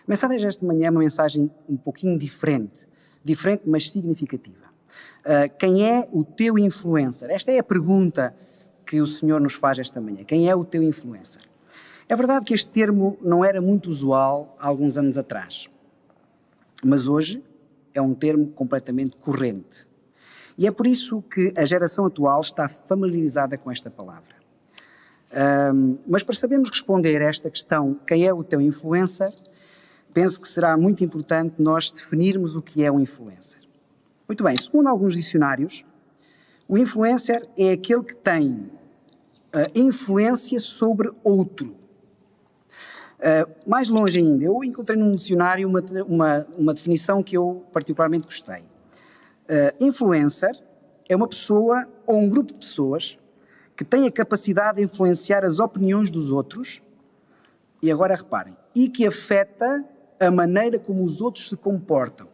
A mensagem desta manhã é uma mensagem um pouquinho diferente, mas significativa. Quem é o teu influencer? Esta é a pergunta que o Senhor nos faz esta manhã. Quem é o teu influencer? É verdade que este termo não era muito usual há alguns anos atrás, mas hoje é um termo completamente corrente. E é por isso que a geração atual está familiarizada com esta palavra. Mas para sabermos responder a esta questão, quem é o teu influencer, penso que será muito importante nós definirmos o que é um influencer. Muito bem, segundo alguns dicionários, o influencer é aquele que tem influência sobre outro. Mais longe ainda, eu encontrei num dicionário uma definição que eu particularmente gostei. Influencer é uma pessoa ou um grupo de pessoas que tem a capacidade de influenciar as opiniões dos outros, e agora reparem, e que afeta a maneira como os outros se comportam.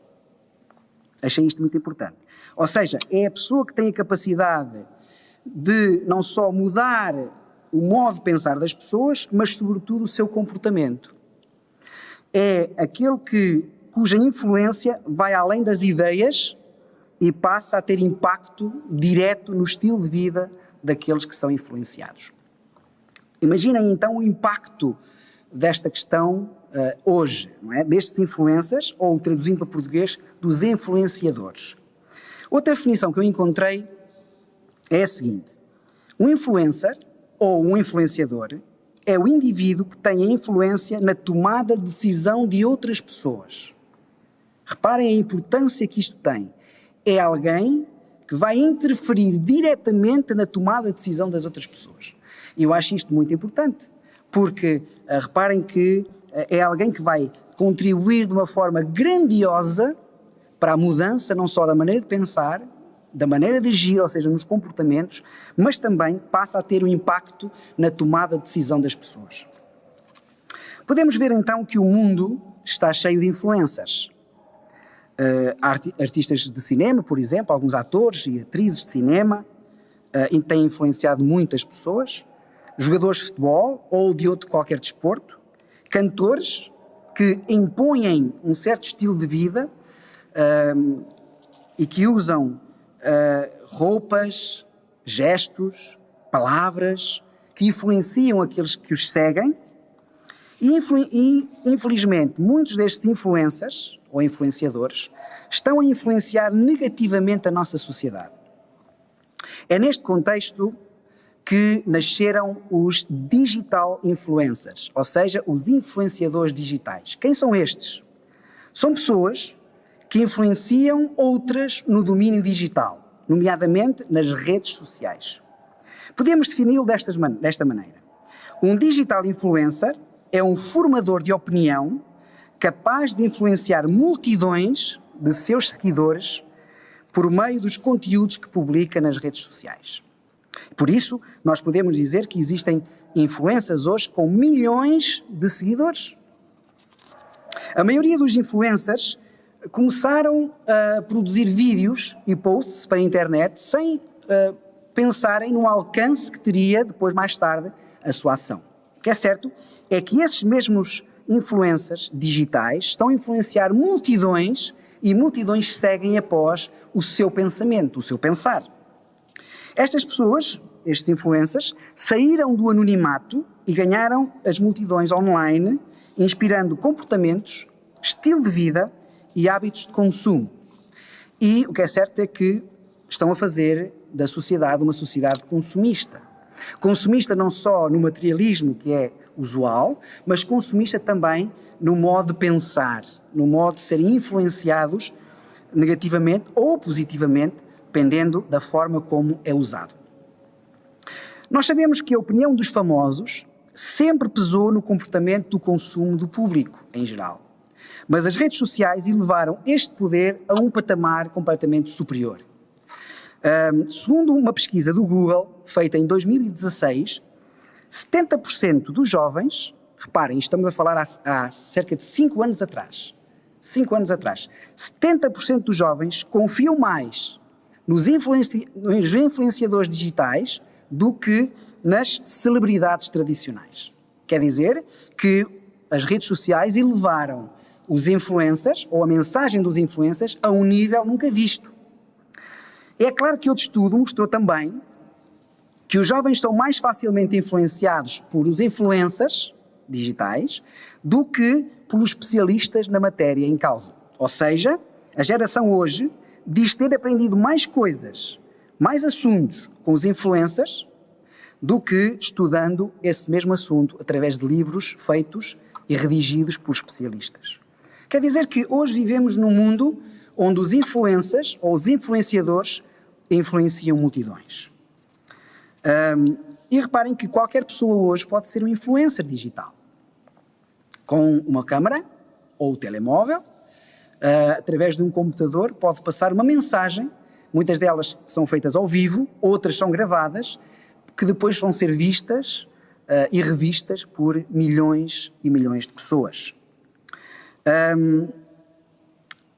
Achei isto muito importante. Ou seja, é a pessoa que tem a capacidade de não só mudar o modo de pensar das pessoas, mas sobretudo o seu comportamento. É aquele cuja influência vai além das ideias e passa a ter impacto direto no estilo de vida daqueles que são influenciados. Imaginem então o impacto desta questão hoje, não é? Destes influencers, ou traduzindo para português, dos influenciadores. Outra definição que eu encontrei é a seguinte: um influencer ou um influenciador é o indivíduo que tem a influência na tomada de decisão de outras pessoas. Reparem a importância que isto tem. É alguém que vai interferir diretamente na tomada de decisão das outras pessoas. E eu acho isto muito importante, porque reparem que é alguém que vai contribuir de uma forma grandiosa para a mudança não só da maneira de pensar, da maneira de agir, ou seja, nos comportamentos, mas também passa a ter um impacto na tomada de decisão das pessoas. Podemos ver então que o mundo está cheio de influencers. Artistas de cinema, por exemplo, alguns atores e atrizes de cinema têm influenciado muitas pessoas, jogadores de futebol ou de outro qualquer desporto, cantores que impõem um certo estilo de vida e que usam roupas, gestos, palavras que influenciam aqueles que os seguem e infelizmente muitos destes influencers ou influenciadores estão a influenciar negativamente a nossa sociedade. É neste contexto que nasceram os digital influencers, ou seja, os influenciadores digitais. Quem são estes? São pessoas que influenciam outras no domínio digital, nomeadamente nas redes sociais. Podemos defini-lo desta maneira. Um digital influencer é um formador de opinião capaz de influenciar multidões de seus seguidores por meio dos conteúdos que publica nas redes sociais. Por isso, nós podemos dizer que existem influencers hoje com milhões de seguidores. A maioria dos influencers começaram a produzir vídeos e posts para a internet sem pensarem no alcance que teria depois, mais tarde, a sua ação. O que é certo é que esses mesmos influencers digitais estão a influenciar multidões e multidões seguem após o seu pensamento, o seu pensar. Estas pessoas, estes influencers, saíram do anonimato e ganharam as multidões online, inspirando comportamentos, estilo de vida e hábitos de consumo. E o que é certo é que estão a fazer da sociedade uma sociedade consumista. Consumista não só no materialismo, que é usual, mas consumista também no modo de pensar, no modo de serem influenciados negativamente ou positivamente, dependendo da forma como é usado. Nós sabemos que a opinião dos famosos sempre pesou no comportamento do consumo do público, em geral. Mas as redes sociais elevaram este poder a um patamar completamente superior. Segundo uma pesquisa do Google, feita em 2016, 70% dos jovens, reparem, estamos a falar há cerca de 5 anos atrás, 70% dos jovens confiam mais nos influenciadores digitais do que nas celebridades tradicionais. Quer dizer que as redes sociais elevaram os influencers, ou a mensagem dos influencers, a um nível nunca visto. É claro que outro estudo mostrou também que os jovens são mais facilmente influenciados por os influencers digitais do que pelos especialistas na matéria em causa. Ou seja, a geração hoje diz ter aprendido mais coisas, mais assuntos com os influencers do que estudando esse mesmo assunto através de livros feitos e redigidos por especialistas. Quer dizer que hoje vivemos num mundo onde os influencers ou os influenciadores influenciam multidões. E reparem que qualquer pessoa hoje pode ser um influencer digital. Com uma câmara ou telemóvel, através de um computador, pode passar uma mensagem. Muitas delas são feitas ao vivo, outras são gravadas, que depois vão ser vistas e revistas por milhões e milhões de pessoas.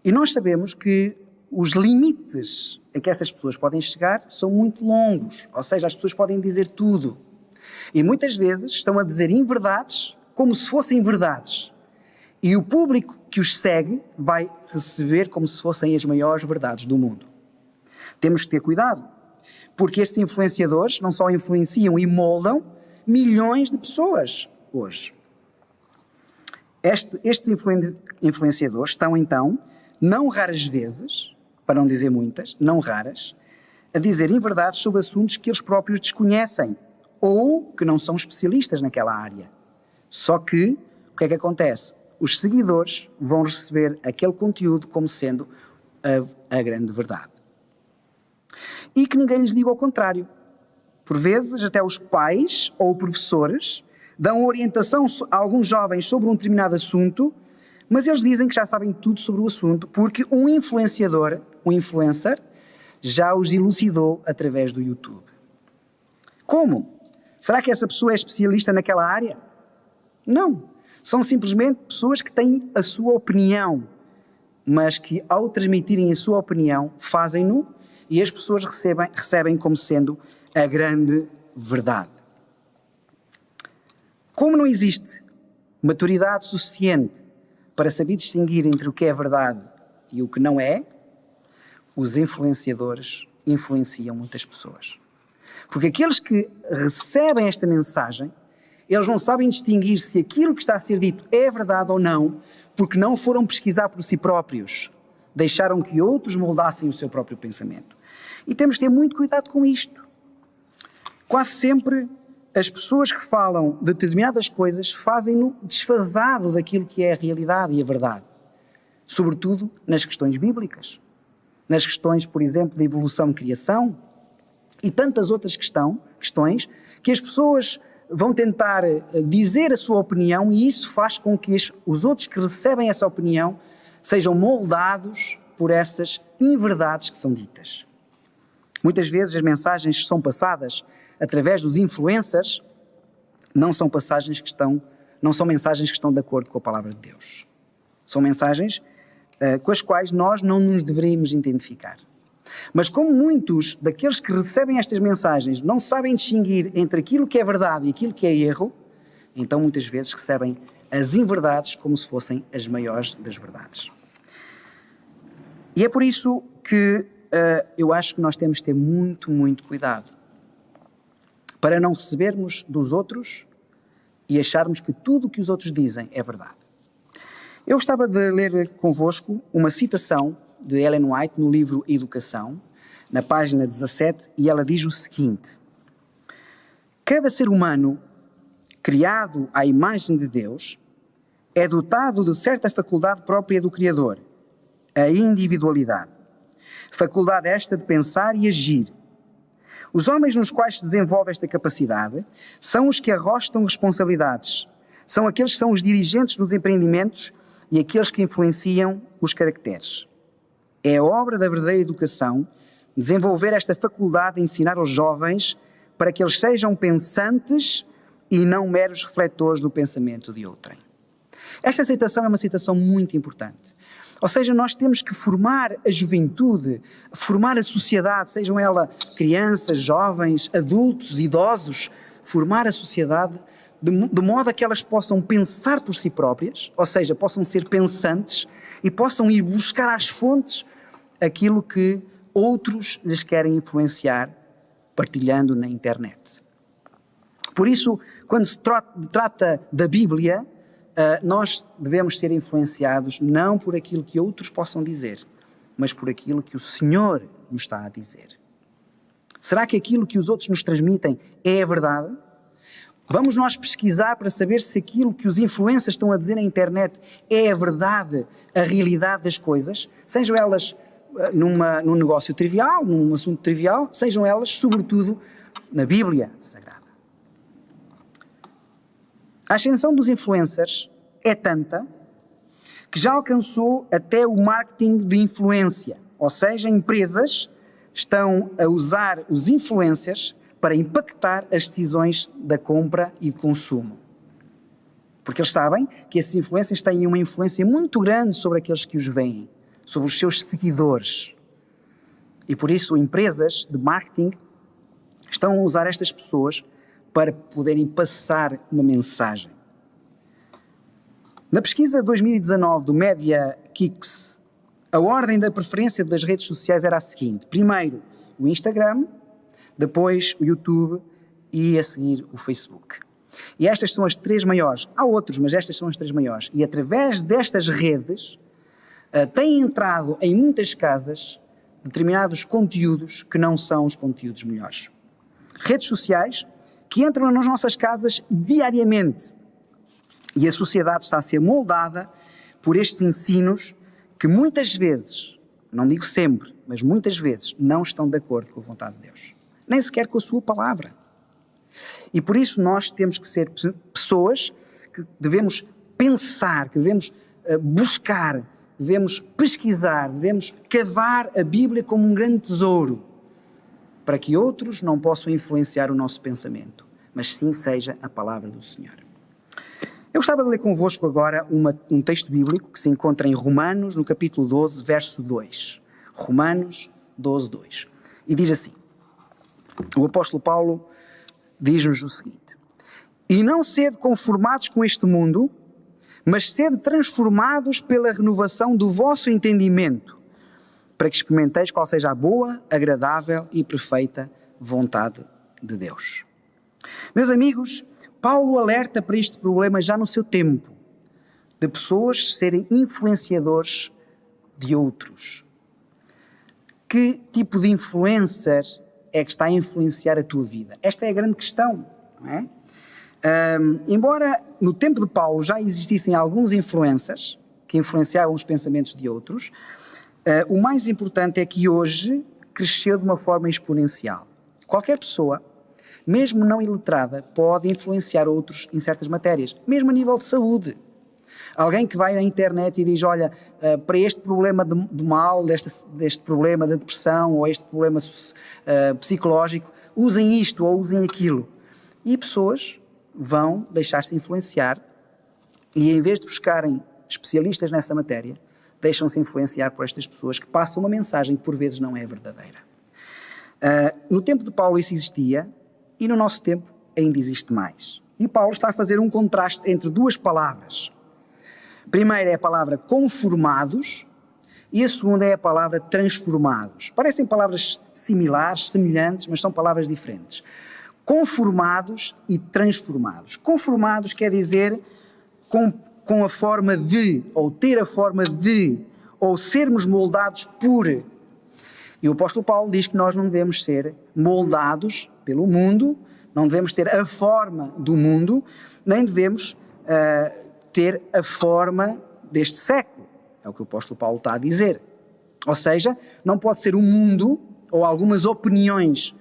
E nós sabemos que os limites a que essas pessoas podem chegar são muito longos, ou seja, as pessoas podem dizer tudo. E muitas vezes estão a dizer inverdades como se fossem verdades. E o público que os segue vai receber como se fossem as maiores verdades do mundo. Temos que ter cuidado, porque estes influenciadores não só influenciam e moldam milhões de pessoas hoje. Estes influenciadores estão então, não raras vezes, para não dizer muitas, não raras, a dizer inverdades sobre assuntos que eles próprios desconhecem ou que não são especialistas naquela área. Só que, o que é que acontece? Os seguidores vão receber aquele conteúdo como sendo a grande verdade. E que ninguém lhes diga ao contrário. Por vezes, até os pais ou professores dão orientação a alguns jovens sobre um determinado assunto, mas eles dizem que já sabem tudo sobre o assunto porque um influenciador, um influencer, já os elucidou através do YouTube. Como? Será que essa pessoa é especialista naquela área? Não. São simplesmente pessoas que têm a sua opinião, mas que ao transmitirem a sua opinião, fazem-no e as pessoas recebem como sendo a grande verdade. Como não existe maturidade suficiente para saber distinguir entre o que é verdade e o que não é, os influenciadores influenciam muitas pessoas. Porque aqueles que recebem esta mensagem, eles não sabem distinguir se aquilo que está a ser dito é verdade ou não, porque não foram pesquisar por si próprios. Deixaram que outros moldassem o seu próprio pensamento. E temos de ter muito cuidado com isto. Quase sempre as pessoas que falam de determinadas coisas fazem-no desfasado daquilo que é a realidade e a verdade. Sobretudo nas questões bíblicas. Nas questões, por exemplo, de evolução e criação. E tantas outras questões que as pessoas vão tentar dizer a sua opinião e isso faz com que os outros que recebem essa opinião sejam moldados por essas inverdades que são ditas. Muitas vezes as mensagens que são passadas através dos influencers não são mensagens que estão de acordo com a palavra de Deus. São mensagens com as quais nós não nos deveríamos identificar. Mas como muitos daqueles que recebem estas mensagens não sabem distinguir entre aquilo que é verdade e aquilo que é erro, então muitas vezes recebem as inverdades como se fossem as maiores das verdades. E é por isso que eu acho que nós temos de ter muito, muito cuidado para não recebermos dos outros e acharmos que tudo o que os outros dizem é verdade. Eu gostava de ler convosco uma citação de Ellen White no livro Educação, na página 17, e ela diz o seguinte: cada ser humano, criado à imagem de Deus, é dotado de certa faculdade própria do Criador, a individualidade. Faculdade esta de pensar e agir. Os homens nos quais se desenvolve esta capacidade são os que arrostam responsabilidades, são aqueles que são os dirigentes dos empreendimentos e aqueles que influenciam os caracteres. É a obra da verdadeira educação desenvolver esta faculdade de ensinar aos jovens para que eles sejam pensantes e não meros refletores do pensamento de outrem. Esta citação é uma citação muito importante. Ou seja, nós temos que formar a juventude, formar a sociedade, sejam ela crianças, jovens, adultos, idosos, formar a sociedade de modo a que elas possam pensar por si próprias, ou seja, possam ser pensantes e possam ir buscar às fontes aquilo que outros lhes querem influenciar, partilhando na internet. Por isso, quando se trata da Bíblia, nós devemos ser influenciados não por aquilo que outros possam dizer, mas por aquilo que o Senhor nos está a dizer. Será que aquilo que os outros nos transmitem é a verdade? Vamos nós pesquisar para saber se aquilo que os influencers estão a dizer na internet é a verdade, a realidade das coisas, sejam elas num negócio trivial, num assunto trivial, sejam elas, sobretudo, na Bíblia Sagrada. A ascensão dos influencers é tanta que já alcançou até o marketing de influência, ou seja, empresas estão a usar os influencers para impactar as decisões da compra e de consumo. Porque eles sabem que esses influencers têm uma influência muito grande sobre aqueles que os veem, sobre os seus seguidores. E por isso empresas de marketing estão a usar estas pessoas para poderem passar uma mensagem. Na pesquisa de 2019 do Media Kicks, a ordem da preferência das redes sociais era a seguinte: primeiro o Instagram, depois o YouTube e a seguir o Facebook. E estas são as três maiores. Há outros, mas estas são as três maiores. E através destas redes têm entrado em muitas casas determinados conteúdos que não são os conteúdos melhores. Redes sociais que entram nas nossas casas diariamente. E a sociedade está a ser moldada por estes ensinos que muitas vezes, não digo sempre, mas muitas vezes não estão de acordo com a vontade de Deus. Nem sequer com a sua palavra. E por isso nós temos que ser pessoas que devemos pensar, que devemos buscar, devemos pesquisar, devemos cavar a Bíblia como um grande tesouro, para que outros não possam influenciar o nosso pensamento, mas sim seja a palavra do Senhor. Eu gostava de ler convosco agora um texto bíblico que se encontra em Romanos, no capítulo 12, verso 2. Romanos 12, 2. E diz assim: o apóstolo Paulo diz-nos o seguinte: e não sede conformados com este mundo, mas sede transformados pela renovação do vosso entendimento, para que experimenteis qual seja a boa, agradável e perfeita vontade de Deus. Meus amigos, Paulo alerta para este problema já no seu tempo, de pessoas serem influenciadores de outros. Que tipo de influencer é que está a influenciar a tua vida? Esta é a grande questão, não é? Embora no tempo de Paulo já existissem alguns influencers que influenciavam os pensamentos de outros, o mais importante é que hoje cresceu de uma forma exponencial. Qualquer pessoa, mesmo não iletrada, pode influenciar outros em certas matérias, mesmo a nível de saúde. Alguém que vai na internet e diz: olha, para este problema de mal, deste problema da depressão ou este problema psicológico, usem isto ou usem aquilo. E pessoas vão deixar-se influenciar e, em vez de buscarem especialistas nessa matéria, deixam-se influenciar por estas pessoas que passam uma mensagem que por vezes não é verdadeira. No tempo de Paulo isso existia e no nosso tempo ainda existe mais. E Paulo está a fazer um contraste entre duas palavras. A primeira é a palavra conformados e a segunda é a palavra transformados. Parecem palavras similares, semelhantes, mas são palavras diferentes. Conformados e transformados. Conformados quer dizer com a forma de, ou ter a forma de, ou sermos moldados por. E o apóstolo Paulo diz que nós não devemos ser moldados pelo mundo, não devemos ter a forma do mundo, nem devemos ter a forma deste século. É o que o apóstolo Paulo está a dizer. Ou seja, não pode ser o mundo ou algumas opiniões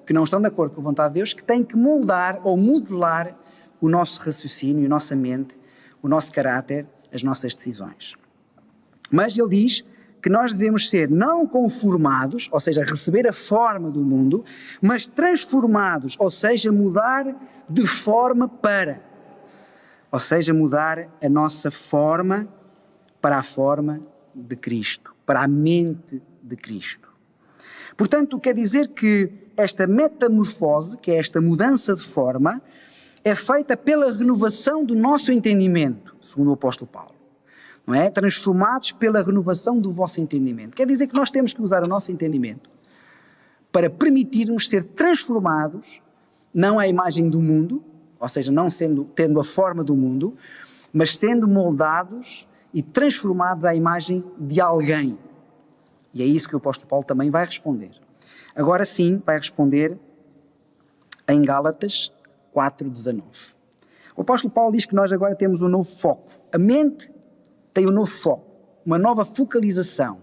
que não estão de acordo com a vontade de Deus que têm que moldar ou modelar o nosso raciocínio, a nossa mente, o nosso caráter, as nossas decisões. Mas ele diz que nós devemos ser não conformados, ou seja, receber a forma do mundo, mas transformados, ou seja, mudar de forma para. Ou seja, mudar a nossa forma para a forma de Cristo, para a mente de Cristo. Portanto, quer dizer que esta metamorfose, que é esta mudança de forma, é feita pela renovação do nosso entendimento, segundo o apóstolo Paulo. Não é? Transformados pela renovação do vosso entendimento. Quer dizer que nós temos que usar o nosso entendimento para permitirmos ser transformados, não à imagem do mundo, ou seja, não tendo a forma do mundo, mas sendo moldados e transformados à imagem de alguém. E é isso que o apóstolo Paulo também vai responder. Agora sim, vai responder em Gálatas 4:19. O apóstolo Paulo diz que nós agora temos um novo foco. A mente tem um novo foco, uma nova focalização.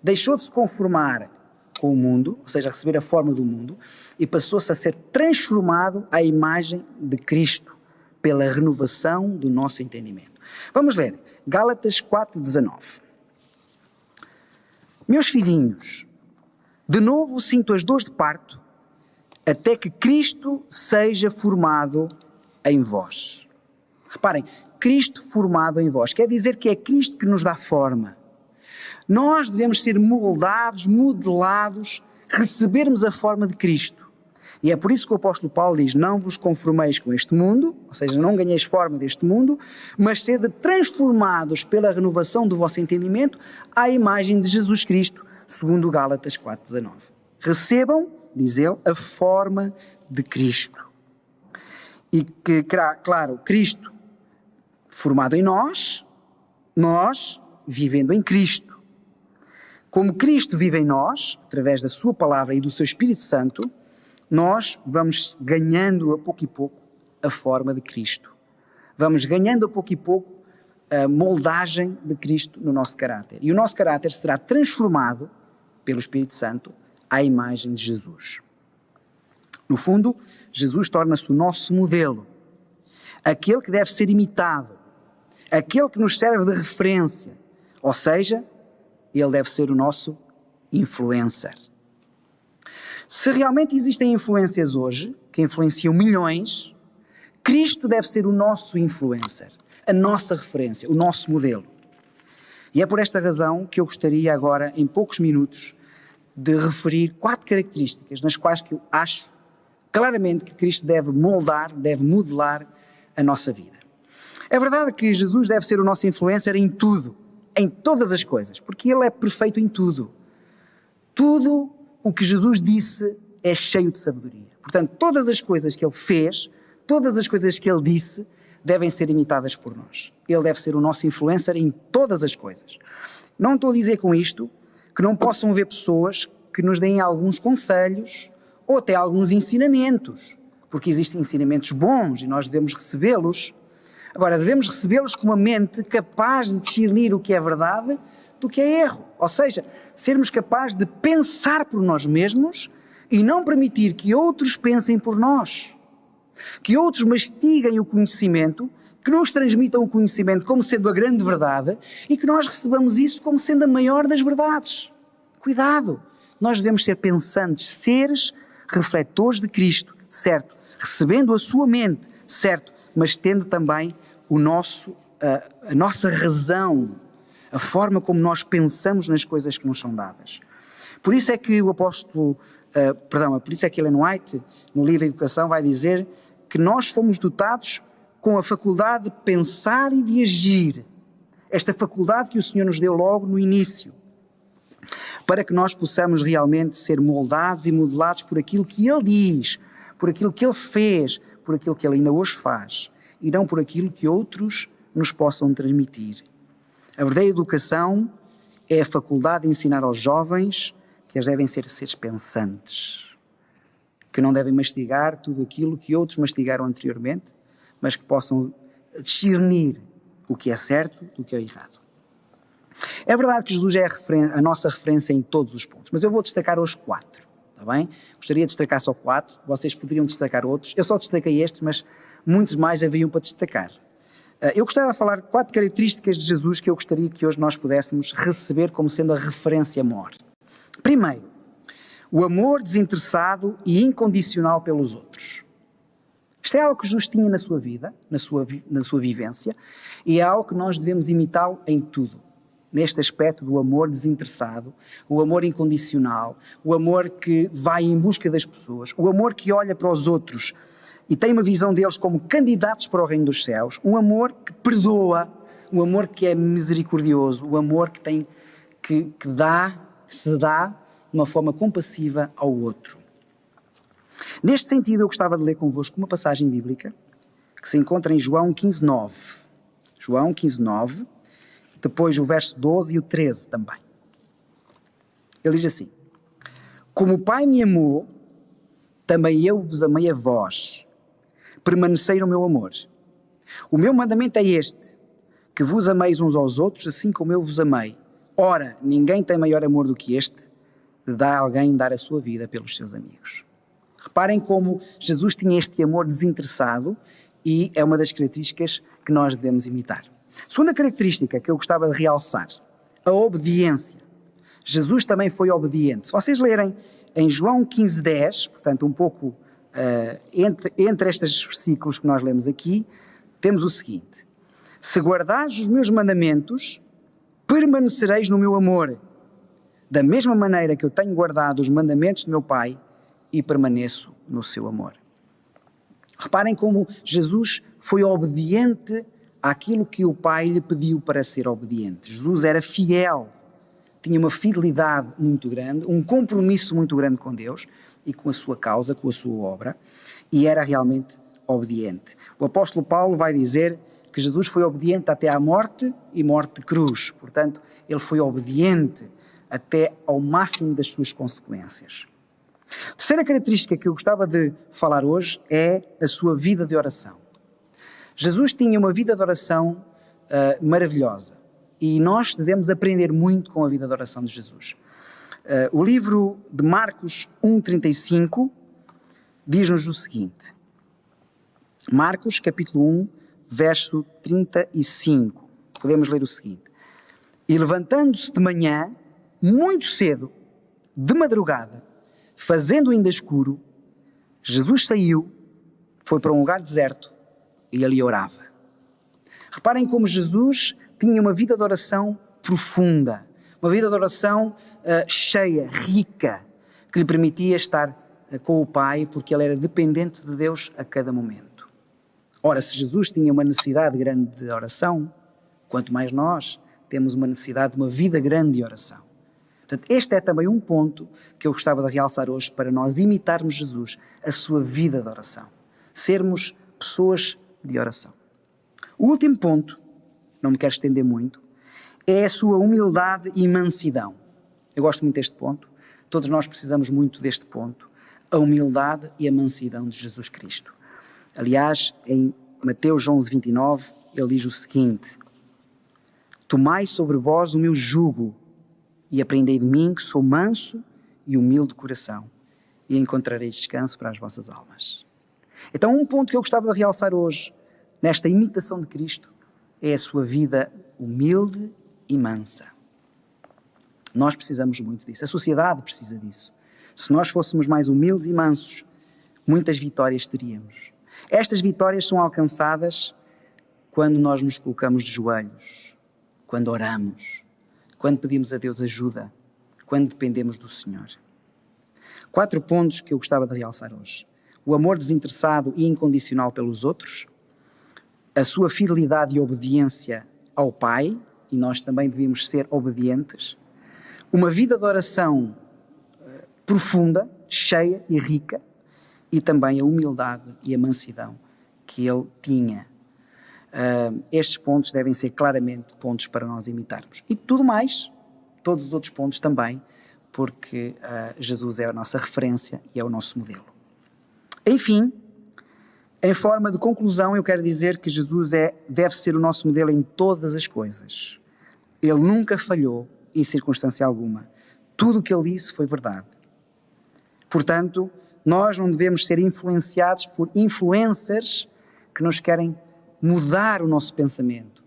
Deixou de se conformar com o mundo, ou seja, receber a forma do mundo, e passou-se a ser transformado à imagem de Cristo, pela renovação do nosso entendimento. Vamos ler, Gálatas 4:19. Meus filhinhos, de novo sinto as dores de parto, até que Cristo seja formado em vós. Reparem, Cristo formado em vós, quer dizer que é Cristo que nos dá forma. Nós devemos ser moldados, modelados, recebermos a forma de Cristo. E é por isso que o apóstolo Paulo diz, não vos conformeis com este mundo, ou seja, não ganheis forma deste mundo, mas sede transformados pela renovação do vosso entendimento à imagem de Jesus Cristo, segundo Gálatas 4:19. Recebam, diz ele, a forma de Cristo. E que, claro, Cristo formado em nós vivendo em Cristo. Como Cristo vive em nós, através da sua palavra e do seu Espírito Santo, nós vamos ganhando a pouco e pouco a forma de Cristo. Vamos ganhando a pouco e pouco a moldagem de Cristo no nosso caráter. E o nosso caráter será transformado pelo Espírito Santo à imagem de Jesus. No fundo, Jesus torna-se o nosso modelo, aquele que deve ser imitado, aquele que nos serve de referência, ou seja, ele deve ser o nosso influencer. Se realmente existem influências hoje, que influenciam milhões, Cristo deve ser o nosso influencer, a nossa referência, o nosso modelo. E é por esta razão que eu gostaria agora, em poucos minutos, de referir 4 características nas quais que eu acho claramente que Cristo deve moldar, deve modelar a nossa vida. É verdade que Jesus deve ser o nosso influencer em tudo, em todas as coisas, porque Ele é perfeito em tudo. Tudo o que Jesus disse é cheio de sabedoria. Portanto, todas as coisas que Ele fez, todas as coisas que Ele disse, devem ser imitadas por nós. Ele deve ser o nosso influencer em todas as coisas. Não estou a dizer com isto que não possam haver pessoas que nos deem alguns conselhos ou até alguns ensinamentos, porque existem ensinamentos bons e nós devemos recebê-los. Agora, devemos recebê-los com uma mente capaz de discernir o que é verdade do que é erro. Ou seja, sermos capazes de pensar por nós mesmos e não permitir que outros pensem por nós. Que outros mastiguem o conhecimento, que nos transmitam o conhecimento como sendo a grande verdade e que nós recebamos isso como sendo a maior das verdades. Cuidado! Nós devemos ser pensantes, seres refletores de Cristo, certo? Recebendo a sua mente, certo? Mas tendo também a nossa razão, a forma como nós pensamos nas coisas que nos são dadas. Por isso é que o apóstolo, por isso é que Ellen White, no livro Educação, vai dizer que nós fomos dotados com a faculdade de pensar e de agir. Esta faculdade que o Senhor nos deu logo no início, para que nós possamos realmente ser moldados e modelados por aquilo que Ele diz, por aquilo que Ele fez, por aquilo que Ele ainda hoje faz, e não por aquilo que outros nos possam transmitir. A verdadeira educação é a faculdade de ensinar aos jovens que eles devem ser seres pensantes, que não devem mastigar tudo aquilo que outros mastigaram anteriormente, mas que possam discernir o que é certo do que é errado. É verdade que Jesus é a nossa referência em todos os pontos, mas eu vou destacar hoje 4, está bem? Gostaria de destacar só 4, vocês poderiam destacar outros, eu só destaquei estes, mas muitos mais haviam para destacar. Eu gostava de falar 4 características de Jesus que eu gostaria que hoje nós pudéssemos receber como sendo a referência maior. Primeiro, o amor desinteressado e incondicional pelos outros. Isto é algo que Jesus tinha na sua vida, na sua vivência, e é algo que nós devemos imitá-lo em tudo. Neste aspecto do amor desinteressado, o amor incondicional, o amor que vai em busca das pessoas, o amor que olha para os outros e tem uma visão deles como candidatos para o reino dos céus, um amor que perdoa, um amor que é misericordioso, um amor que se dá de uma forma compassiva ao outro. Neste sentido, eu gostava de ler convosco uma passagem bíblica que se encontra em João 15:9. João 15:9, depois o verso 12 e o 13 também. Ele diz assim: como o Pai me amou, também eu vos amei a vós. Permanecei no meu amor. O meu mandamento é este, que vos ameis uns aos outros, assim como eu vos amei. Ora, ninguém tem maior amor do que este, de alguém dar a sua vida pelos seus amigos. Reparem como Jesus tinha este amor desinteressado e é uma das características que nós devemos imitar. Segunda característica que eu gostava de realçar, a obediência. Jesus também foi obediente. Se vocês lerem em João 15:10, portanto um pouco entre estes versículos que nós lemos aqui, temos o seguinte: se guardares os meus mandamentos, permanecereis no meu amor, da mesma maneira que eu tenho guardado os mandamentos do meu Pai e permaneço no seu amor. Reparem como Jesus foi obediente àquilo que o Pai lhe pediu para ser obediente. Jesus era fiel, tinha uma fidelidade muito grande, um compromisso muito grande com Deus e com a sua causa, com a sua obra, e era realmente obediente. O apóstolo Paulo vai dizer que Jesus foi obediente até à morte e morte de cruz. Portanto, ele foi obediente até ao máximo das suas consequências. A terceira característica que eu gostava de falar hoje é a sua vida de oração. Jesus tinha uma vida de oração maravilhosa e nós devemos aprender muito com a vida de oração de Jesus. O livro de Marcos 1:35 diz-nos o seguinte. Marcos, capítulo 1, verso 35. Podemos ler o seguinte. E levantando-se de manhã, muito cedo, de madrugada, fazendo ainda escuro, Jesus saiu, foi para um lugar deserto e ali orava. Reparem como Jesus tinha uma vida de oração profunda, uma vida de oração cheia, rica, que lhe permitia estar com o Pai, porque ele era dependente de Deus a cada momento. Ora, se Jesus tinha uma necessidade grande de oração, quanto mais nós temos uma necessidade de uma vida grande de oração. Portanto, este é também um ponto que eu gostava de realçar hoje para nós imitarmos Jesus, a sua vida de oração. Sermos pessoas de oração. O último ponto, não me quero estender muito, é a sua humildade e mansidão. Eu gosto muito deste ponto. Todos nós precisamos muito deste ponto. A humildade e a mansidão de Jesus Cristo. Aliás, em Mateus 11:29, ele diz o seguinte: tomai sobre vós o meu jugo e aprendei de mim, que sou manso e humilde de coração, e encontrareis descanso para as vossas almas. Então, um ponto que eu gostava de realçar hoje, nesta imitação de Cristo, é a sua vida humilde e mansa. Nós precisamos muito disso. A sociedade precisa disso. Se nós fôssemos mais humildes e mansos, muitas vitórias teríamos. Estas vitórias são alcançadas quando nós nos colocamos de joelhos, quando oramos, quando pedimos a Deus ajuda, quando dependemos do Senhor. 4 pontos que eu gostava de realçar hoje. O amor desinteressado e incondicional pelos outros, a sua fidelidade e obediência ao Pai, e nós também devíamos ser obedientes, uma vida de oração profunda, cheia e rica, e também a humildade e a mansidão que ele tinha. Estes pontos devem ser claramente pontos para nós imitarmos. E tudo mais, todos os outros pontos também, porque Jesus é a nossa referência e é o nosso modelo. Enfim, em forma de conclusão, eu quero dizer que Jesus deve ser o nosso modelo em todas as coisas. Ele nunca falhou em circunstância alguma. Tudo o que ele disse foi verdade. Portanto, nós não devemos ser influenciados por influencers que nos querem mudar o nosso pensamento,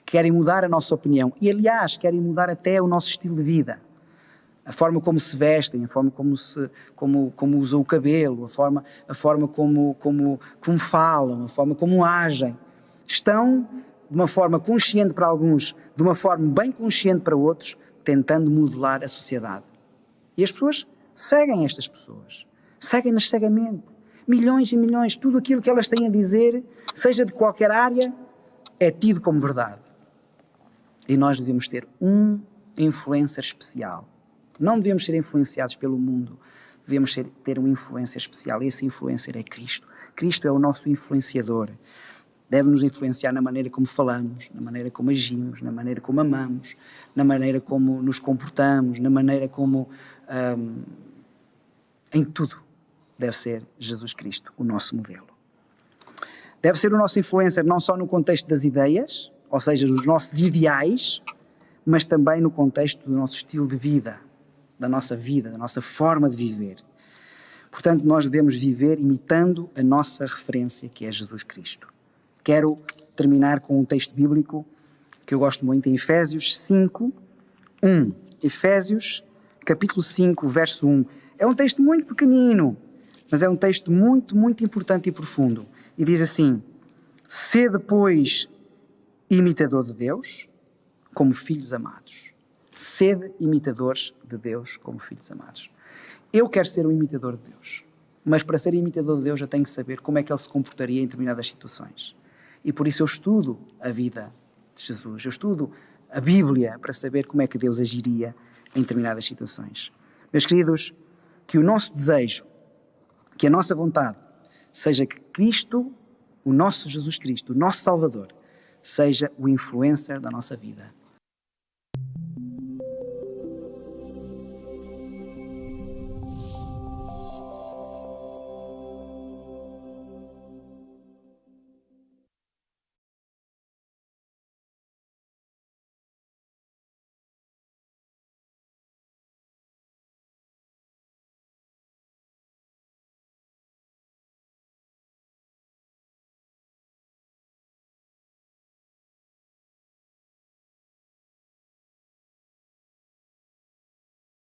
querem mudar a nossa opinião e, aliás, querem mudar até o nosso estilo de vida. A forma como se vestem, a forma como usam o cabelo, a forma como falam, a forma como agem. Estão, de uma forma consciente para alguns, de uma forma bem consciente para outros, tentando modelar a sociedade. E as pessoas seguem estas pessoas. Seguem-nas cegamente. milhões e milhões, tudo aquilo que elas têm a dizer, seja de qualquer área, é tido como verdade. E nós devemos ter um influencer especial. Não devemos ser influenciados pelo mundo, devemos ter uma influência especial. E esse influencer é Cristo. Cristo é o nosso influenciador. Deve-nos influenciar na maneira como falamos, na maneira como agimos, na maneira como amamos, na maneira como nos comportamos, na maneira como... em tudo deve ser Jesus Cristo, o nosso modelo. Deve ser o nosso influencer não só no contexto das ideias, ou seja, dos nossos ideais, mas também no contexto do nosso estilo de vida, da nossa forma de viver. Portanto, nós devemos viver imitando a nossa referência, que é Jesus Cristo. Quero terminar com um texto bíblico que eu gosto muito, em Efésios 5, 1. Efésios, capítulo 5, verso 1. É um texto muito pequenino, mas é um texto muito, muito importante e profundo. E diz assim: sede, pois, imitador de Deus, como filhos amados. Sede imitadores de Deus como filhos amados. Eu quero ser um imitador de Deus, mas para ser imitador de Deus eu tenho que saber como é que Ele se comportaria em determinadas situações. E por isso eu estudo a vida de Jesus, eu estudo a Bíblia para saber como é que Deus agiria em determinadas situações. Meus queridos, que o nosso desejo, que a nossa vontade, seja que Cristo, o nosso Jesus Cristo, o nosso Salvador, seja o influencer da nossa vida.